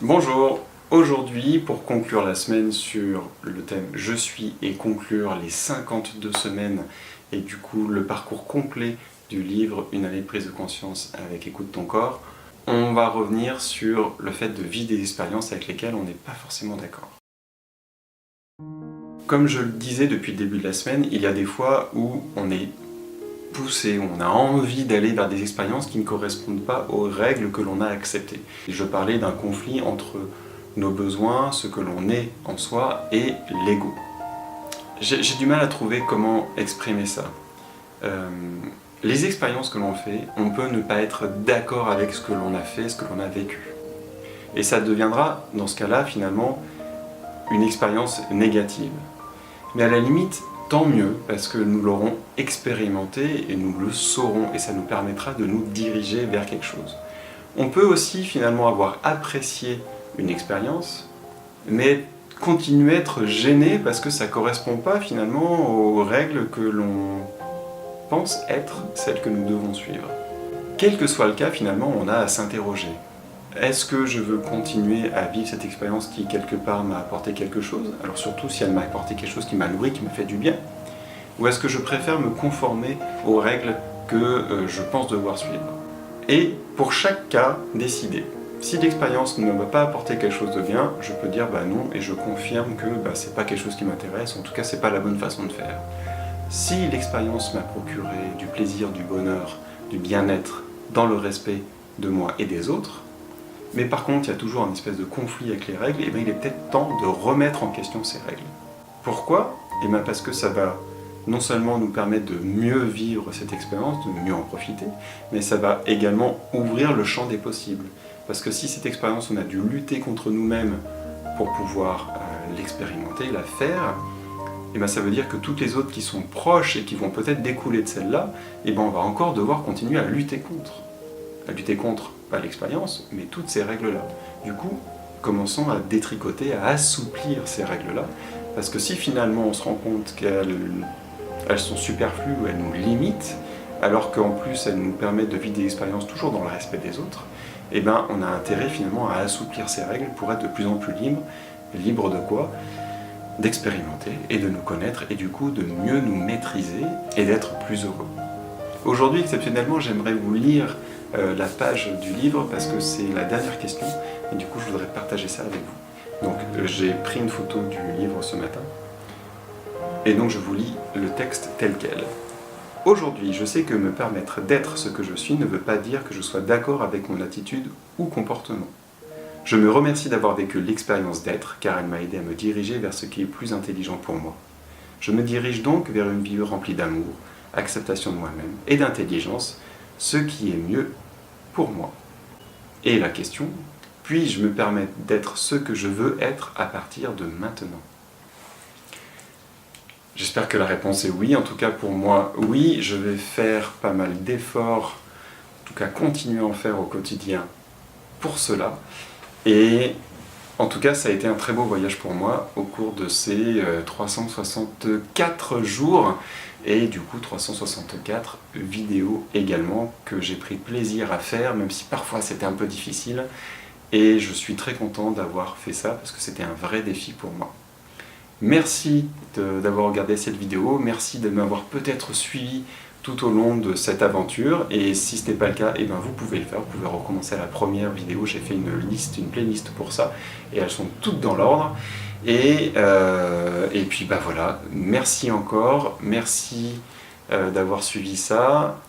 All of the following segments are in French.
Bonjour, aujourd'hui pour conclure la semaine sur le thème « Je suis » et conclure les 52 semaines et du coup le parcours complet du livre « Une année de prise de conscience avec Écoute ton corps », on va revenir sur le fait de vivre des expériences avec lesquelles on n'est pas forcément d'accord. Comme je le disais depuis le début de la semaine, il y a des fois où on est poussé, on a envie d'aller vers des expériences qui ne correspondent pas aux règles que l'on a acceptées. Je parlais d'un conflit entre nos besoins, ce que l'on est en soi, et l'ego. J'ai du mal à trouver comment exprimer ça. Les expériences que l'on fait, on peut ne pas être d'accord avec ce que l'on a fait, ce que l'on a vécu. Et ça deviendra, dans ce cas-là, finalement, une expérience négative. Mais à la limite, tant mieux, parce que nous l'aurons expérimenté et nous le saurons, et ça nous permettra de nous diriger vers quelque chose. On peut aussi finalement avoir apprécié une expérience, mais continuer à être gêné parce que ça ne correspond pas finalement aux règles que l'on pense être celles que nous devons suivre. Quel que soit le cas, finalement, on a à s'interroger. Est-ce que je veux continuer à vivre cette expérience qui, quelque part, m'a apporté quelque chose? Alors surtout si elle m'a apporté quelque chose qui m'a nourri, qui m'a fait du bien. Ou est-ce que je préfère me conformer aux règles que je pense devoir suivre? Et pour chaque cas, décider. Si l'expérience ne m'a pas apporté quelque chose de bien, je peux dire bah non, et je confirme que c'est pas quelque chose qui m'intéresse, en tout cas c'est pas la bonne façon de faire. Si l'expérience m'a procuré du plaisir, du bonheur, du bien-être, dans le respect de moi et des autres, mais par contre, il y a toujours un espèce de conflit avec les règles, et bien il est peut-être temps de remettre en question ces règles. Pourquoi? Et bien parce que ça va non seulement nous permettre de mieux vivre cette expérience, de mieux en profiter, mais ça va également ouvrir le champ des possibles. Parce que si cette expérience, on a dû lutter contre nous-mêmes pour pouvoir l'expérimenter, la faire, et bien ça veut dire que toutes les autres qui sont proches et qui vont peut-être découler de celle-là, et bien on va encore devoir continuer à lutter contre. À lutter contre, pas l'expérience, mais toutes ces règles-là. Du coup, commençons à détricoter, à assouplir ces règles-là, parce que si finalement on se rend compte qu'elles sont superflues ou elles nous limitent, alors qu'en plus elles nous permettent de vivre des expériences toujours dans le respect des autres, eh ben on a intérêt finalement à assouplir ces règles pour être de plus en plus libre. Libre de quoi? D'expérimenter et de nous connaître et du coup de mieux nous maîtriser et d'être plus heureux. Aujourd'hui, exceptionnellement, j'aimerais vous lire la page du livre parce que c'est la dernière question et du coup je voudrais partager ça avec vous. Donc j'ai pris une photo du livre ce matin et donc je vous lis le texte tel quel. Aujourd'hui, je sais que me permettre d'être ce que je suis ne veut pas dire que je sois d'accord avec mon attitude ou comportement. Je me remercie d'avoir vécu l'expérience d'être car elle m'a aidé à me diriger vers ce qui est plus intelligent pour moi. Je me dirige donc vers une vie remplie d'amour, acceptation de moi-même et d'intelligence, ce qui est mieux pour moi. Et la question, puis-je me permettre d'être ce que je veux être à partir de maintenant? J'espère que la réponse est oui, en tout cas pour moi, oui, je vais faire pas mal d'efforts, en tout cas continuer à en faire au quotidien pour cela. Et en tout cas, ça a été un très beau voyage pour moi au cours de ces 364 jours et du coup 364 vidéos également que j'ai pris plaisir à faire, même si parfois c'était un peu difficile. Et je suis très content d'avoir fait ça parce que c'était un vrai défi pour moi. Merci d'avoir regardé cette vidéo, merci de m'avoir peut-être suivi tout au long de cette aventure, et si ce n'est pas le cas, eh ben vous pouvez le faire, vous pouvez recommencer à la première vidéo, j'ai fait une liste, une playlist pour ça, et elles sont toutes dans l'ordre, et puis bah voilà, merci encore, merci d'avoir suivi ça,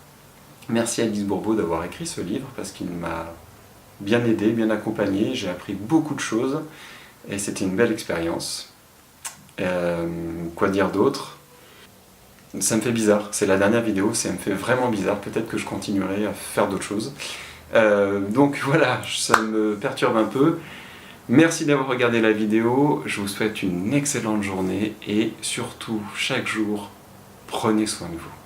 merci à Alice Bourbeau d'avoir écrit ce livre, parce qu'il m'a bien aidé, bien accompagné, j'ai appris beaucoup de choses, et c'était une belle expérience. Quoi dire d'autre? Ça me fait bizarre, c'est la dernière vidéo, ça me fait vraiment bizarre, peut-être que je continuerai à faire d'autres choses. Donc voilà, ça me perturbe un peu. Merci d'avoir regardé la vidéo, je vous souhaite une excellente journée et surtout, chaque jour, prenez soin de vous.